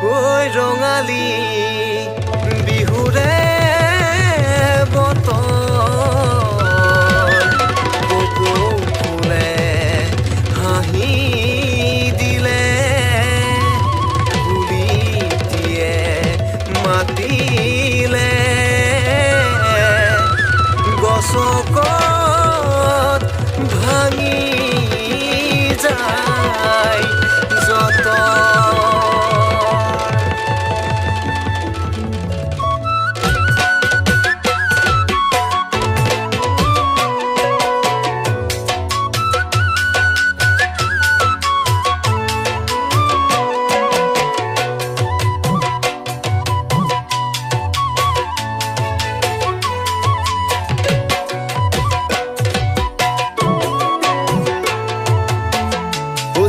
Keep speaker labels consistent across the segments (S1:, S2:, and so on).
S1: ঐ ৰঙালী বিহুৰে বতৰ কপৌ ফুলে হাঁহি দিলে কুলিটিয়ে মাতিলে গছকত ভাঙি যায় যত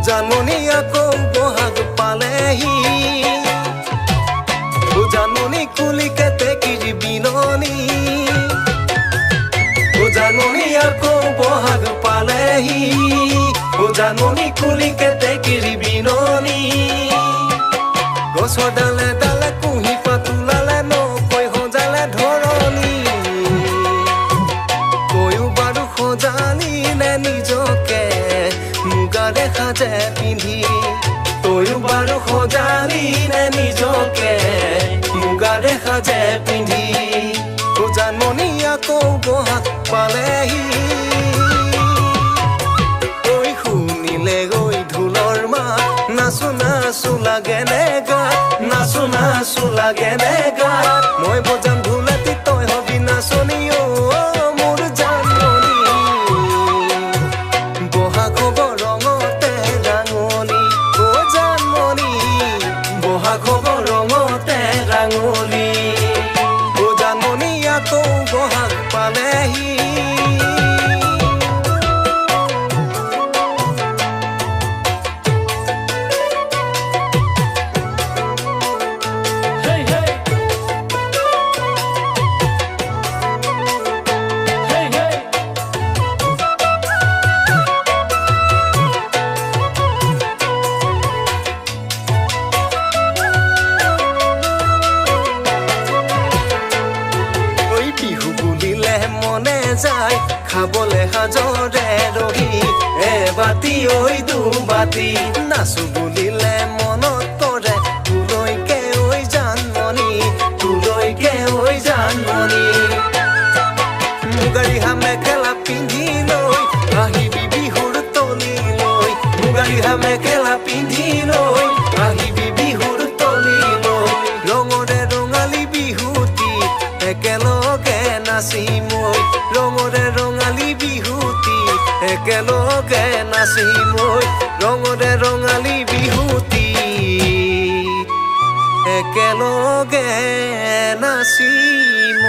S1: জানমণি আকৌ বহাগ পালেহি জানমণি কুলিকে তেকিৰি বিননি জানমণি আকৌ বহাগ পালেহি জানমণি কুলিকে তেকিৰি বিননি গছৰ ডালে ডালে কুঁহি পাতোলালে নকৈ সজালে ধৰণি কৈও বাৰু সজালি নে নিজকে মুগাৰে সাজে পিন্ধি তয়ো বাৰু সজালি নে নিজকে মুগাৰে সাজে পিন্ধি জানমণি আকৌ বহাগ পালেহি ঐ শুনিলে গৈ ঢোলৰ মাত নাচো নাচো লাগেনে গাত নাচো নাচো লাগেনে গাত মই বজাম ঢোলেটি তই হবি নাচনি মোৰ জানমণি বহাগ হ'ব ৰঙতে ৰাঙলী জানমণি বহাগ হ'ব ৰঙতে ৰাঙলী জানমণি আকৌ বহাগ পালেহি মনে যায় খাবলে সাজৰে ৰহি এবাতি ঐ দুবাতি নাচো বুলিলে মনত পৰে তোলৈকে ঐ জানমণি তোলৈকে ঐ জানমণি মুগাৰিহা মেখেলা পিন্ধি লৈ আহিবি বিহুৰ তলিলৈ মুগাৰিহা মেখেলা পিন্ধি লৈ আহিবি বিহুৰ তলিলৈ ৰঙৰে ৰঙালী বিহুটি একেলগে নাচিম ৰঙৰে ৰঙালী বিহুটি একেলগে নাচিম ৰঙৰে ৰঙালী বিহুটি একেলগে নাচিম